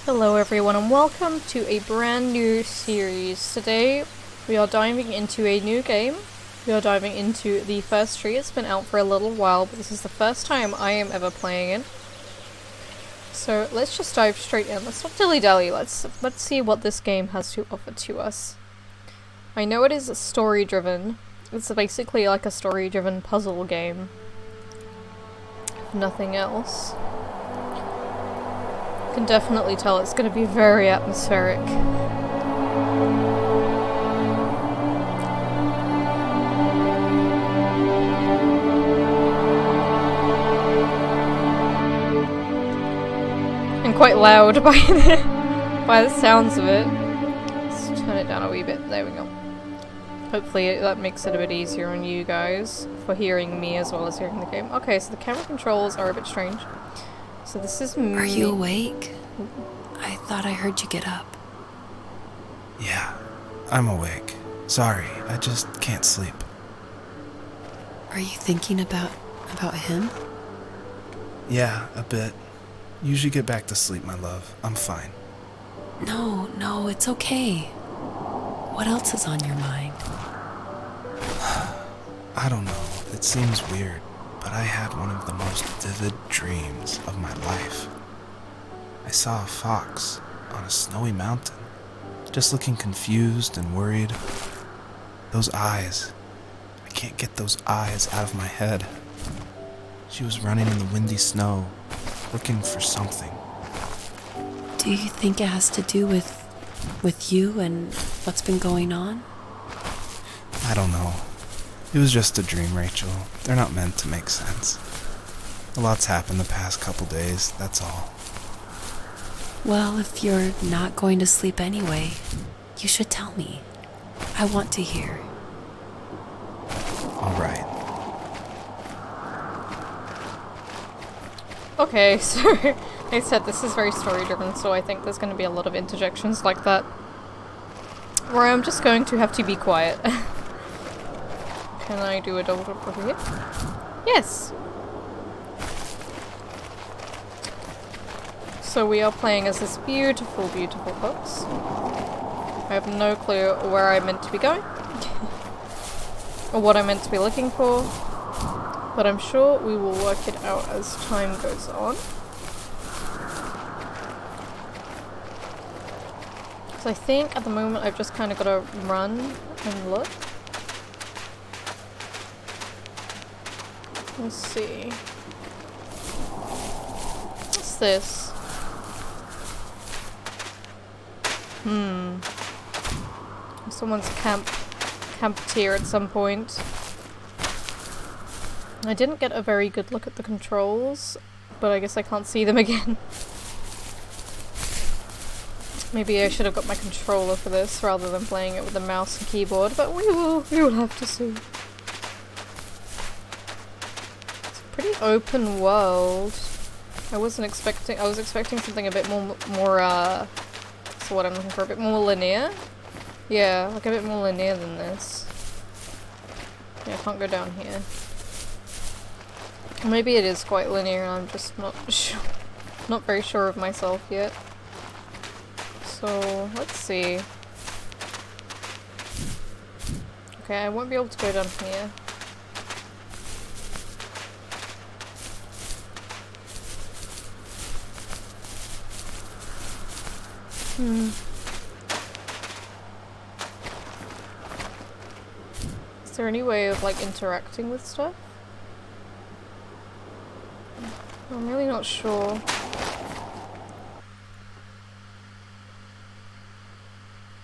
Hello everyone and welcome to a brand new series. Today we are diving into a new game. We are diving into the first tree. It's been out for a little while, but this is the first time I am ever playing it. So let's just dive straight in. Let's not dilly-dally. Let's see what this game has to offer to us. I know it is story-driven. It's basically like a story-driven puzzle game. If nothing else. Can definitely tell it's going to be very atmospheric. And quite loud by the sounds of it. Let's turn it down a wee bit. There we go. Hopefully that makes it a bit easier on you guys for hearing me as well as hearing the game. Okay, so the camera controls are a bit strange. So this is me. Are you awake? I thought I heard you get up. Yeah, I'm awake. Sorry, I just can't sleep. Are you thinking about him? Yeah, a bit. Usually get back to sleep, my love. I'm fine. No, it's okay. What else is on your mind? I don't know. It seems weird, but I had one of the most vivid dreams of my life. I saw a fox on a snowy mountain, just looking confused and worried. Those eyes. I can't get those eyes out of my head. She was running in the windy snow, looking for something. Do you think it has to do with you and what's been going on? I don't know. It was just a dream, Rachel. They're not meant to make sense. A lot's happened the past couple days, that's all. Well, if you're not going to sleep anyway, you should tell me. I want to hear. All right. Okay, so like I said, this is very story driven, so I think there's going to be a lot of interjections like that. Where I'm just going to have to be quiet. Can I do a double jump over here? Yes! So we are playing as this beautiful, beautiful fox. I have no clue where I'm meant to be going. Or what I'm meant to be looking for. But I'm sure we will work it out as time goes on. So I think at the moment I've just kind of got to run and look. Let's see. What's this? Someone's camped here at some point. I didn't get a very good look at the controls, but I guess I can't see them again. Maybe I should have got my controller for this rather than playing it with the mouse and keyboard, but we will have to see. It's a pretty open world. I was expecting something a bit more so what I'm looking for, a bit more linear. Yeah, like a bit more linear than this. Yeah, I can't go down here. Maybe it is quite linear and I'm just not sure, not very sure of myself yet. So, let's see. Okay, I won't be able to go down here. Is there any way of like interacting with stuff? I'm really not sure.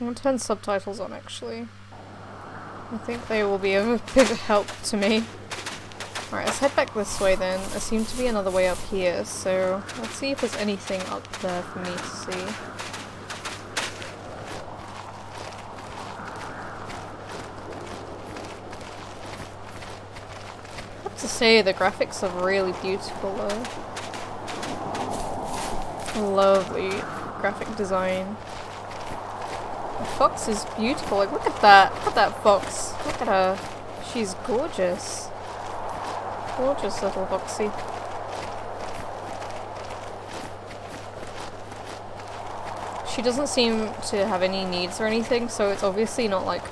I'm gonna turn subtitles on actually. I think they will be of a bit of help to me. Alright, let's head back this way then. There seems to be another way up here, so let's see if there's anything up there for me to see. I have to say, the graphics are really beautiful though. Lovely graphic design. The fox is beautiful. Like, look at that. Look at that fox. Look at her. She's gorgeous. Gorgeous little foxy. she doesn't seem to have any needs or anything, so it's obviously not like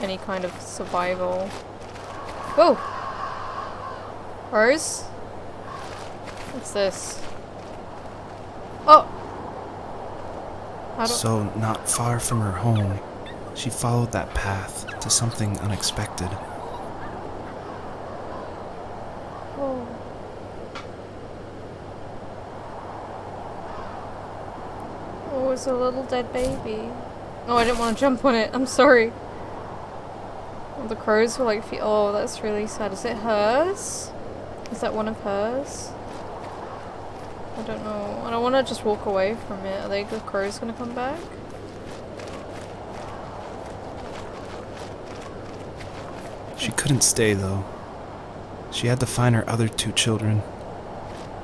any kind of survival. Whoa! Rose? What's this? Oh! So, not far from her home, she followed that path to something unexpected. Oh. Oh, it's a little dead baby. Oh, I didn't want to jump on it. I'm sorry. Oh, the crows were like, oh, that's really sad. Is it hers? Is that one of hers? I don't know. I don't want to just walk away from it. Are the crows gonna come back? She couldn't stay, though. She had to find her other 2 children.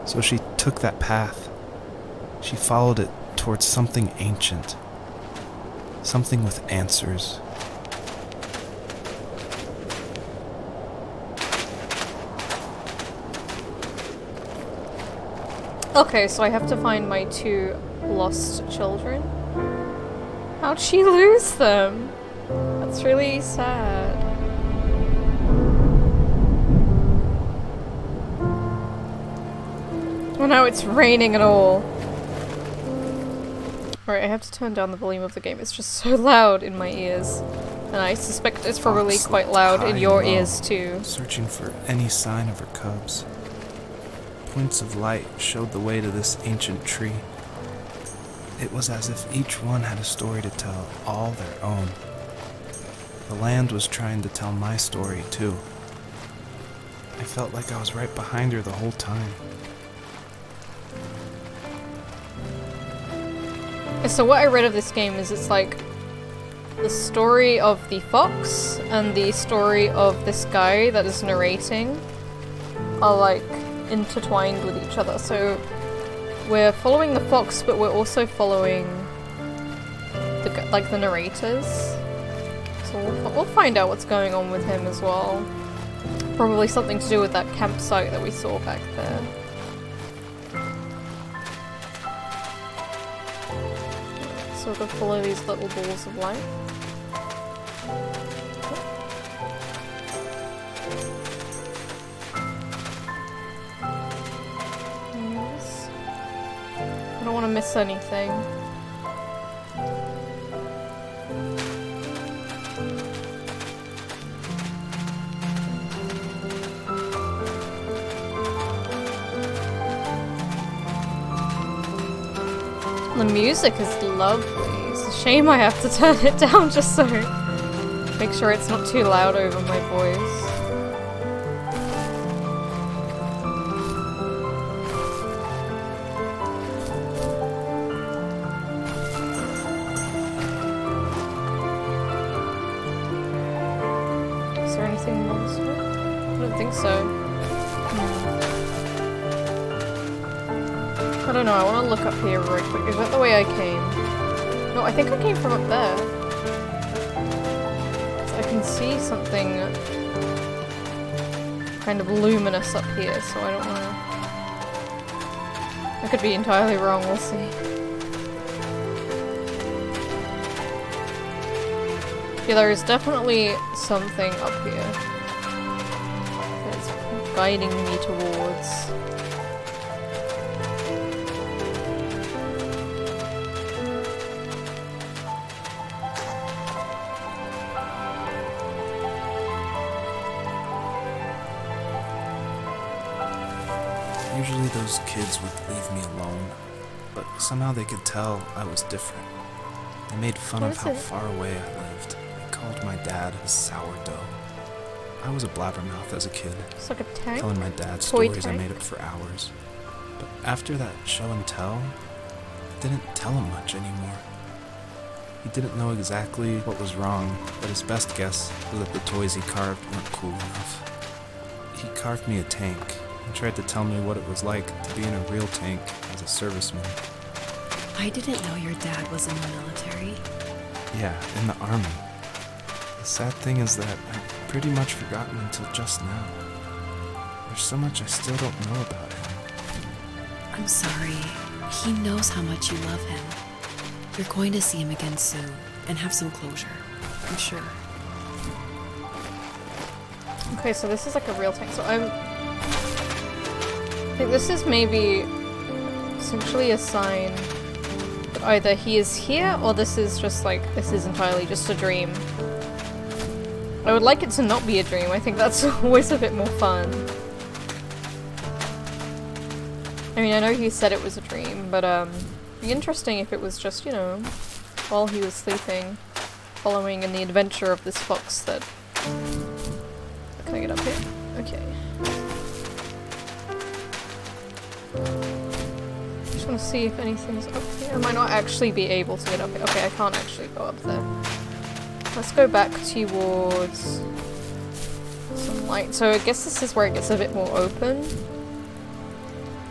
So she took that path. She followed it towards something ancient. Something with answers. Okay, so I have to find my 2 lost children. How'd she lose them? That's really sad. Oh no, it's raining and all. Alright, I have to turn down the volume of the game. It's just so loud in my ears. And I suspect it's probably Fox quite looked loud high in and your low, ears too. searching for any sign of her cubs. Points of light showed the way to this ancient tree. It was as if each one had a story to tell, all their own. The land was trying to tell my story, too. I felt like I was right behind her the whole time. So what I read of this game is it's like the story of the fox and the story of this guy that is narrating are like intertwined with each other. So we're following the fox, but we're also following the narrators. So we'll find out what's going on with him as well. Probably something to do with that campsite that we saw back there. So we're gonna follow these little balls of light. Yes. I don't want to miss anything. The music is lovely. It's a shame I have to turn it down just so make sure it's not too loud over my voice. Is there anything monster? I don't think so. I don't know, I want to look up here real quick. Is that the way I came? No, I think I came from up there. So I can see something kind of luminous up here, so I don't want to... I could be entirely wrong, we'll see. Yeah, there is definitely something up here that's guiding me towards... Usually those kids would leave me alone, but somehow they could tell I was different. They made fun of how far away I lived. They called my dad a sourdough. I was a blabbermouth as a kid, It's like a tank? telling my dad Toy stories I tank? made up for hours. But after that show and tell, I didn't tell him much anymore. He didn't know exactly what was wrong, but his best guess was that the toys he carved weren't cool enough. He carved me a tank, and tried to tell me what it was like to be in a real tank as a serviceman. I didn't know your dad was in the military. Yeah, in the army. The sad thing is that I've pretty much forgotten until just now. There's so much I still don't know about him. I'm sorry. He knows how much you love him. You're going to see him again soon and have some closure, I'm sure. Okay, so this is like a real thing. So I think this is maybe essentially a sign that either he is here or this is just like, this is entirely just a dream. I would like it to not be a dream. I think that's always a bit more fun. I mean, I know he said it was a dream, but it'd be interesting if it was just, you know, while he was sleeping, following in the adventure of this fox that... Can I get up here? Okay. Just want to see if anything's up here. I might not actually be able to get up here. Okay, I can't actually go up there. Let's go back towards some light. So I guess this is where it gets a bit more open.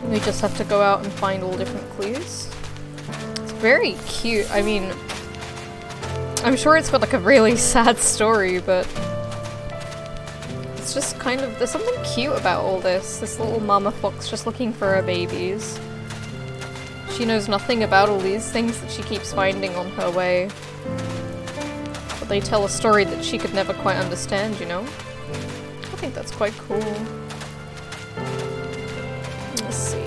We just have to go out and find all different clues. It's very cute. I mean, I'm sure it's got like a really sad story, but it's just kind of, there's something cute about all this. This little mama fox just looking for her babies. She knows nothing about all these things that she keeps finding on her way. But they tell a story that she could never quite understand, you know? I think that's quite cool. Let's see.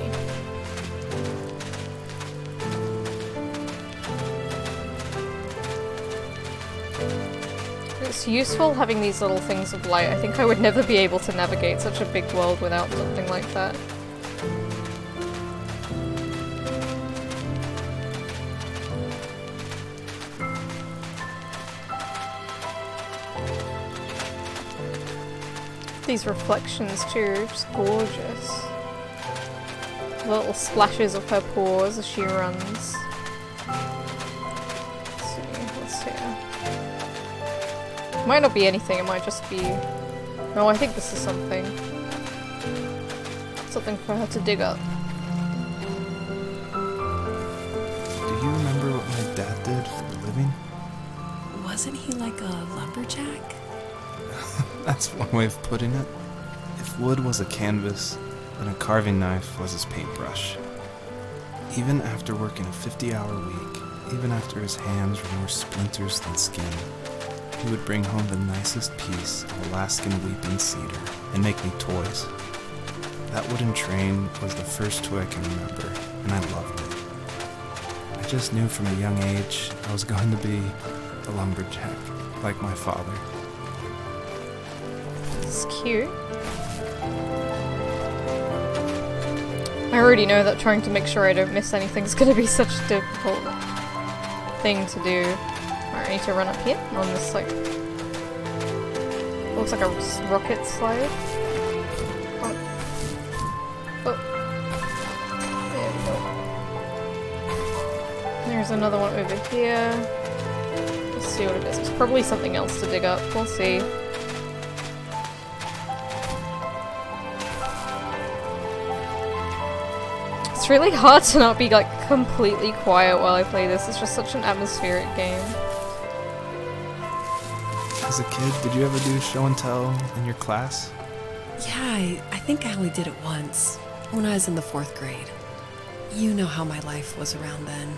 It's useful having these little things of light. I think I would never be able to navigate such a big world without something like that. These reflections too, just gorgeous. Little splashes of her paws as she runs. Let's see, what's here? Might not be anything, it might just be... No, I think this is something. Something for her to dig up. Do you remember what my dad did for a living? Wasn't he like a lumberjack? That's one way of putting it. If wood was a canvas, then a carving knife was his paintbrush. Even after working a 50-hour week, even after his hands were more splinters than skin, he would bring home the nicest piece of Alaskan weeping cedar and make me toys. That wooden train was the first toy I can remember, and I loved it. I just knew from a young age I was going to be a lumberjack, like my father. It's cute. I already know that trying to make sure I don't miss anything is going to be such a difficult thing to do. Alright, I need to run up here on this, like, looks like a rocket slide. Oh. Oh. There we go. There's another one over here. Let's see what it is. It's probably something else to dig up. We'll see. It's really hard to not be like completely quiet while I play this. It's just such an atmospheric game. As a kid, did you ever do show and tell in your class? Yeah, I think I only did it once, when I was in the 4th grade. You know how my life was around then.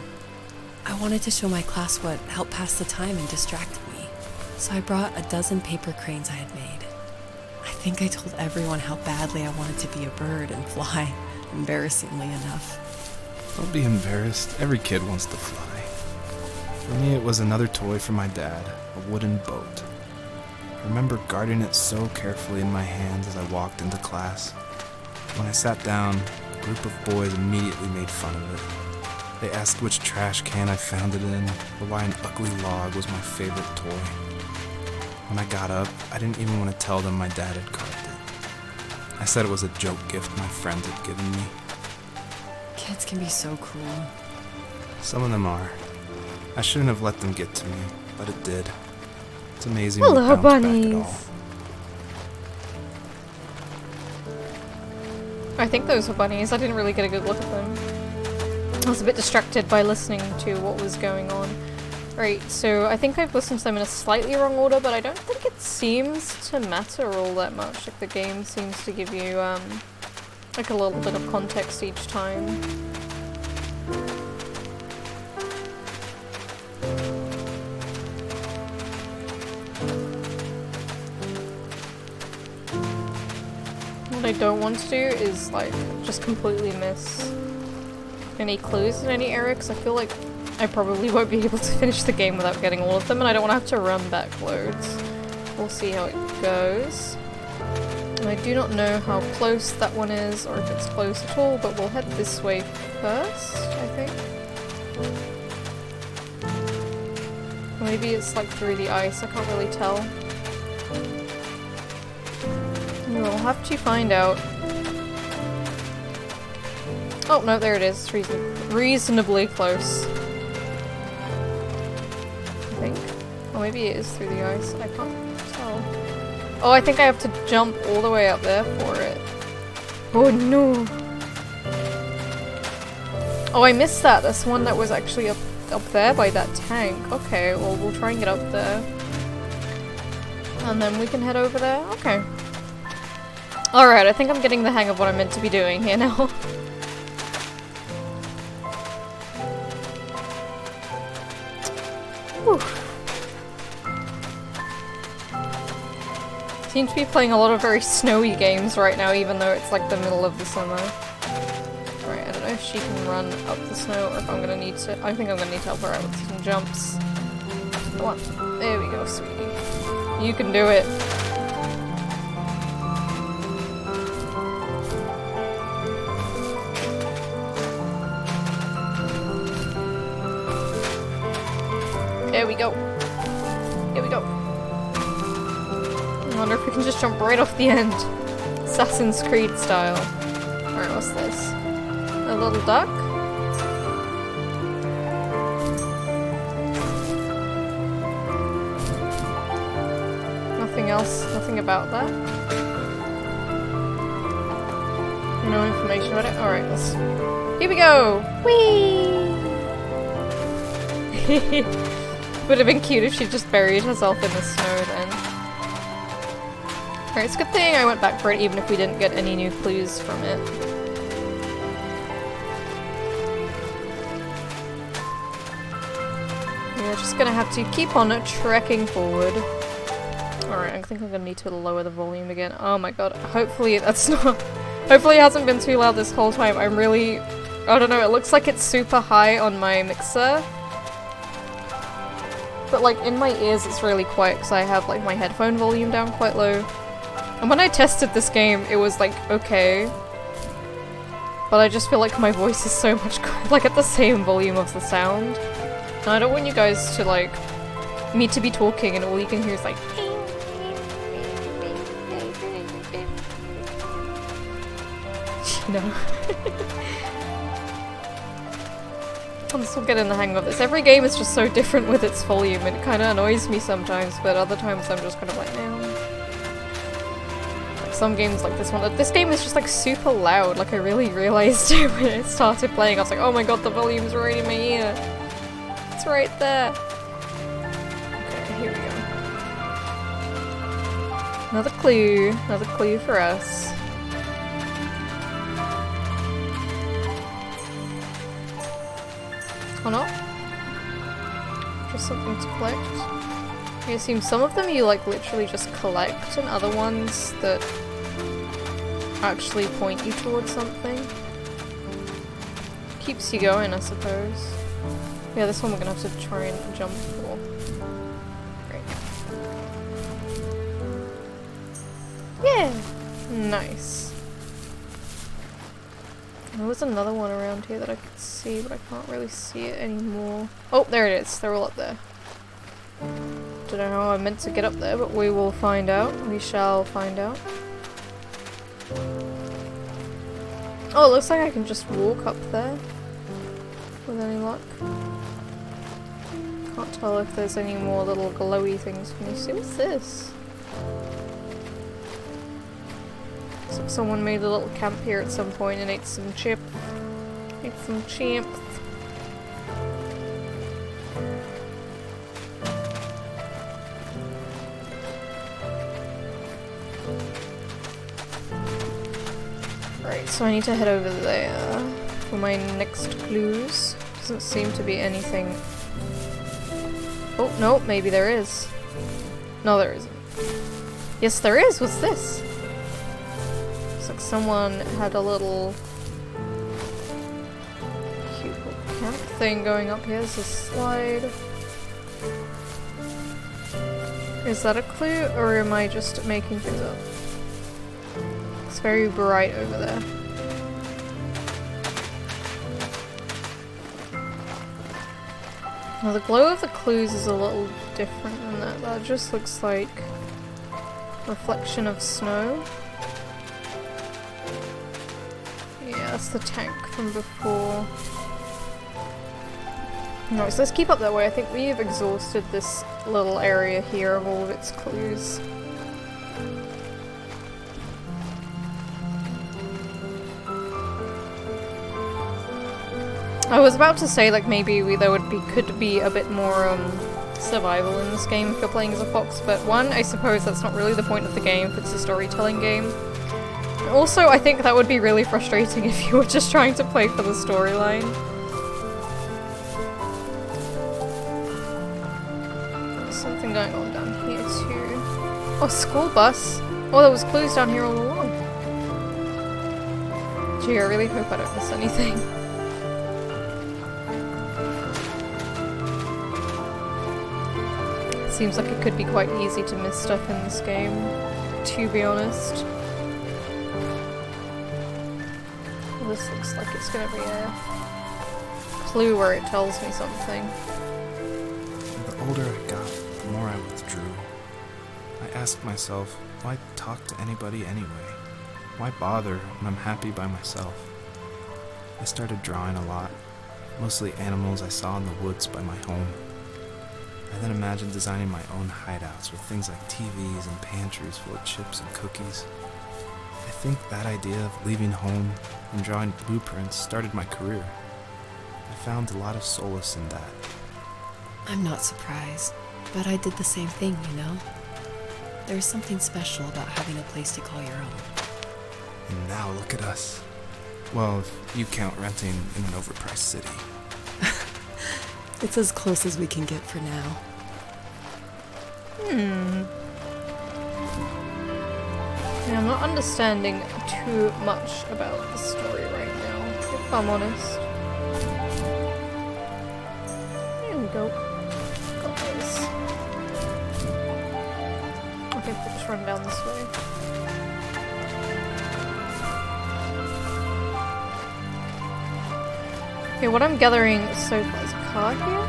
I wanted to show my class what helped pass the time and distracted me, so I brought a dozen paper cranes I had made. I think I told everyone how badly I wanted to be a bird and fly, embarrassingly enough. Don't be embarrassed. Every kid wants to fly. For me, it was another toy from my dad, a wooden boat. I remember guarding it so carefully in my hands as I walked into class. When I sat down, a group of boys immediately made fun of it. They asked which trash can I found it in, or why an ugly log was my favorite toy. When I got up, I didn't even want to tell them my dad had carved it. I said it was a joke gift my friend had given me. Kids can be so cruel. Some of them are. I shouldn't have let them get to me, but it did. It's amazing Hello, we bounced bunnies. back at all. I think those were bunnies. I didn't really get a good look at them. I was a bit distracted by listening to what was going on. Right, so I think I've listened to them in a slightly wrong order, but I don't think it seems to matter all that much. Like, the game seems to give you, like a little bit of context each time. What I don't want to do is like just completely miss any clues in any area, because I feel like I probably won't be able to finish the game without getting all of them, and I don't want to have to run back loads. We'll see how it goes. And I do not know how close that one is, or if it's close at all, but we'll head this way first, I think. Maybe it's like through the ice, I can't really tell. We'll have to find out. Oh, no, there it is. It's reasonably close. I think. Or maybe it is through the ice. I can't tell. Oh, I think I have to jump all the way up there for it. Oh, no. Oh, I missed that. That's one that was actually up there by that tank. Okay, well, we'll try and get up there. And then we can head over there. Okay. Alright, I think I'm getting the hang of what I'm meant to be doing here now. Whew. Seem to be playing a lot of very snowy games right now, even though it's like the middle of the summer. Right, I don't know if she can run up the snow or if I'm gonna need to. I think I'm gonna need to help her out with some jumps. Come on. There we go, sweetie. You can do it. There we go. Here we go. I wonder if we can just jump right off the end. Assassin's Creed style. Alright, what's this? A little duck? Nothing else, nothing about that. No information about it? Alright, let's... Here we go! Whee! Would have been cute if she just buried herself in the snow then. Alright, it's a good thing I went back for it even if we didn't get any new clues from it. We're just gonna have to keep on trekking forward. Alright, I think I'm gonna need to lower the volume again. Oh my god, hopefully that's not... Hopefully it hasn't been too loud this whole time. I'm really... I don't know, it looks like it's super high on my mixer. But like in my ears it's really quiet because I have like my headphone volume down quite low. And when I tested this game it was like okay. But I just feel like my voice is so much like at the same volume of the sound. And I don't want you guys to like me to be talking and all you can hear is like you know. I'm still getting the hang of this. Every game is just so different with its volume and it kind of annoys me sometimes, but other times I'm just kind of like, nah. Like some games like this one. This game is just like super loud, like I really realized it when it started playing. I was like, oh my god, the volume's right in my ear. It's right there. Okay, here we go. Another clue for us. Or not? Just something to collect. I assume some of them you like literally just collect and other ones that actually point you towards something. Keeps you going, I suppose. Yeah, this one we're gonna have to try and jump for. Great. Yeah! Nice. There was another one around here that I could see, but I can't really see it anymore. Oh, there it is. They're all up there. Don't know how I meant to get up there, but we will find out. We shall find out. Oh, it looks like I can just walk up there. With any luck. Can't tell if there's any more little glowy things. Can you see? What's this? Looks like someone made a little camp here at some point and ate some chips. Ate some chips. Right, so I need to head over there for my next clues. Doesn't seem to be anything. Oh, no, maybe there is. No, there isn't. Yes, there is. What's this? Some Like someone had a little cute little camp thing going up here. There's a slide. Is that a clue, or am I just making things up? It's very bright over there. Well, the glow of the clues is a little different than that. That just looks like reflection of snow. Yeah, that's the tank from before. No, so let's keep up that way. I think we've exhausted this little area here of all of its clues. I was about to say, like, maybe could be a bit more survival in this game if you're playing as a fox, but one, I suppose that's not really the point of the game if it's a storytelling game. And also, I think that would be really frustrating if you were just trying to play for the storyline. There's something going on down here too. Oh, school bus! Oh, there was clues down here all along. Gee, I really hope I don't miss anything. Seems like it could be quite easy to miss stuff in this game, to be honest. Well, this looks like it's gonna be a clue where it tells me something. The older I got, the more I withdrew. I asked myself, why talk to anybody anyway? Why bother when I'm happy by myself? I started drawing a lot, mostly animals I saw in the woods by my home. I then imagined designing my own hideouts with things like TVs and pantries full of chips and cookies. I think that idea of leaving home and drawing blueprints started my career. I found a lot of solace in that. I'm not surprised, but I did the same thing, you know? There's something special about having a place to call your own. And now look at us. Well, if you count renting in an overpriced city. It's as close as we can get for now. Yeah, I'm not understanding too much about the story right now, if I'm honest. There we go. Got those. I think we'll just run down this way. Okay, what I'm gathering so far is a car here?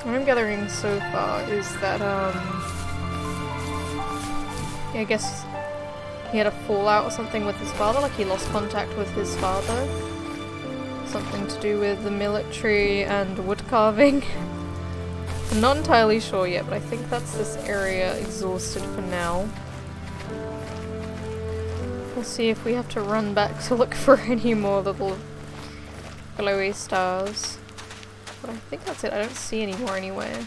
What I'm gathering so far is that, yeah, I guess he had a fallout or something with his father, like he lost contact with his father. Something to do with the military and wood carving. I'm not entirely sure yet, but I think that's this area exhausted for now. We'll see if we have to run back to look for any more little glowy stars. But I think that's it. I don't see any more anywhere.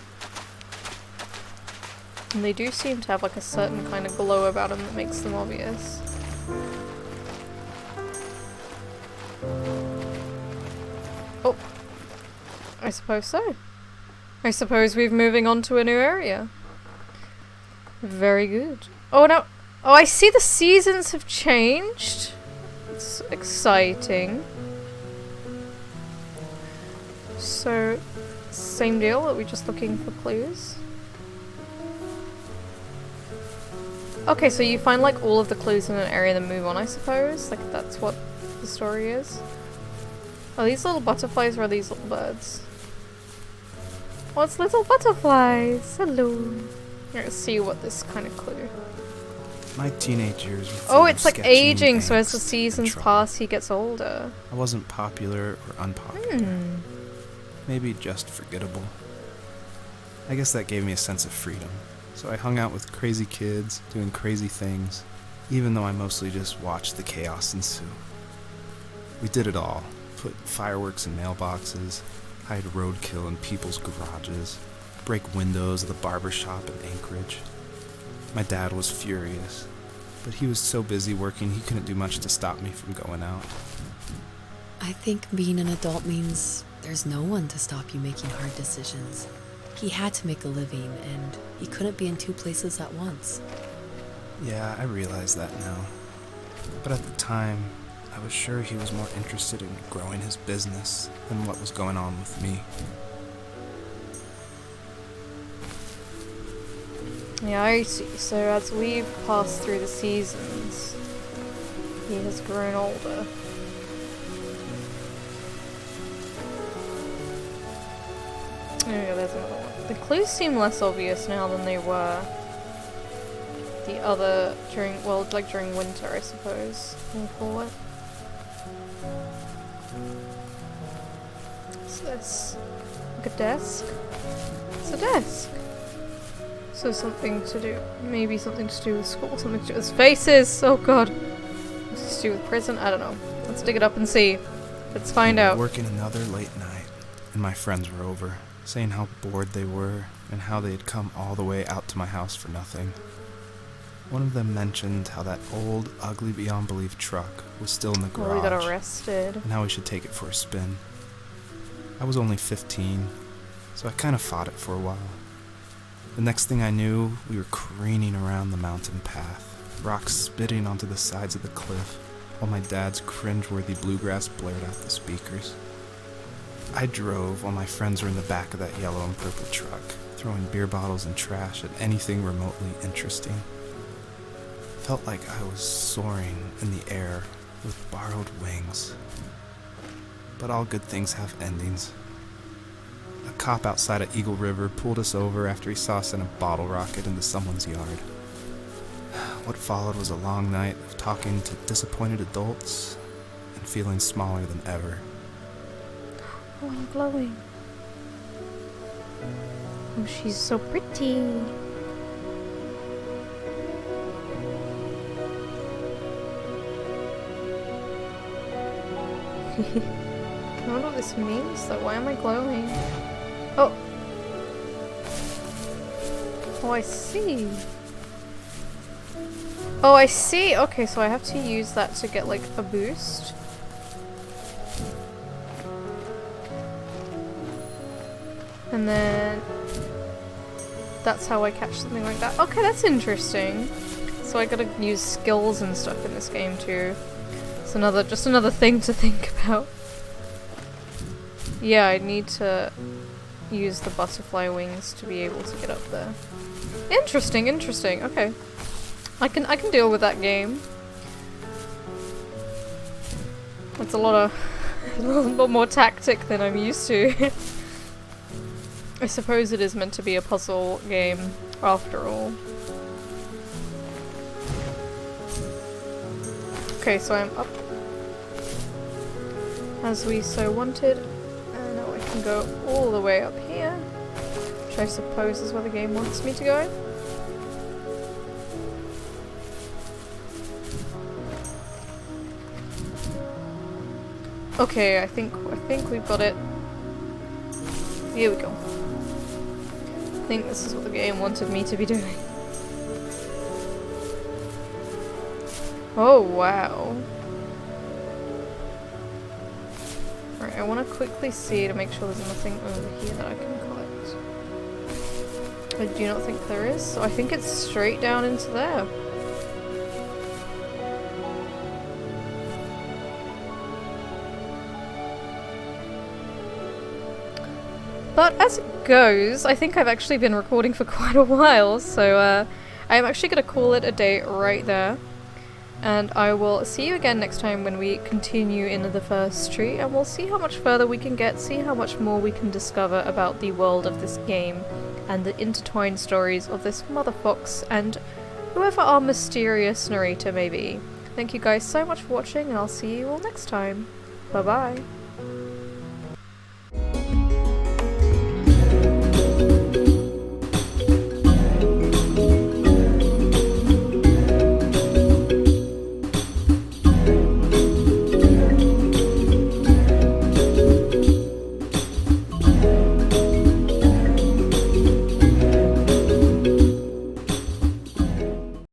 And they do seem to have like a certain kind of glow about them that makes them obvious. Oh. I suppose so. I suppose we're moving on to a new area. Very good. Oh no! Oh, I see the seasons have changed. It's exciting. So, same deal? Are we just looking for clues? Okay, so you find like all of the clues in an area then move on, I suppose? Like that's what the story is? Are these little butterflies or are these little birds? What's little butterflies? Hello. Let's see what this kind of clue. My teenage years were Oh, full it's of like sketching, aging, so as the angst, seasons and trouble. pass, he gets older. I wasn't popular or unpopular. Maybe just forgettable. I guess that gave me a sense of freedom. So I hung out with crazy kids, doing crazy things, even though I mostly just watched the chaos ensue. We did it all. Put fireworks in mailboxes, hide roadkill in people's garages, break windows of the barber shop in Anchorage. My dad was furious, but he was so busy working he couldn't do much to stop me from going out. I think being an adult means there's no one to stop you making hard decisions. He had to make a living, and he couldn't be in two places at once. Yeah, I realize that now. But at the time, I was sure he was more interested in growing his business than what was going on with me. Yeah, I see. So as we've passed through the seasons, he has grown older. Oh yeah, there's another one. The clues seem less obvious now than they were the other during, well, like during winter, I suppose. We'll call it. What's this? Like a desk? It's a desk. So something to do, maybe something to do with school, something to do with faces. Oh god. What's to do with prison? I don't know. Let's dig it up and see. Let's find out. Working another late night, and my friends were over, saying how bored they were and how they had come all the way out to my house for nothing. One of them mentioned how that old, ugly beyond belief truck was still in the garage. Oh, we got arrested. And how we should take it for a spin. I was only 15, so I kind of fought it for a while. The next thing I knew, we were careening around the mountain path, rocks spitting onto the sides of the cliff, while my dad's cringeworthy bluegrass blared out the speakers. I drove while my friends were in the back of that yellow and purple truck, throwing beer bottles and trash at anything remotely interesting. Felt like I was soaring in the air with borrowed wings. But all good things have endings. A cop outside of Eagle River pulled us over after he saw us send a bottle rocket into someone's yard. What followed was a long night of talking to disappointed adults and feeling smaller than ever. Oh, I'm glowing. Oh, she's so pretty. I don't know what this means though. Why am I glowing? Oh! Oh, I see. Oh, I see! Okay, so I have to use that to get like a boost. And then that's how I catch something like that. Okay, that's interesting. So I gotta use skills and stuff in this game too. It's just another thing to think about. Yeah, I need to use the butterfly wings to be able to get up there. Interesting, interesting. Okay. I can deal with that game. It's a lot more tactic than I'm used to. I suppose it is meant to be a puzzle game after all. Okay, so I'm up as we so wanted, and now I can go all the way up here, which I suppose is where the game wants me to go. Okay, I think we've got it. Here we go. I think this is what the game wanted me to be doing. Oh wow. Right, I want to quickly see to make sure there's nothing over here that I can collect. I do not think there is, so I think it's straight down into there. But as it goes, I think I've actually been recording for quite a while, so I'm actually going to call it a day right there. And I will see you again next time when we continue into the first tree, and we'll see how much further we can get, see how much more we can discover about the world of this game, and the intertwined stories of this mother fox, and whoever our mysterious narrator may be. Thank you guys so much for watching, and I'll see you all next time. Bye bye.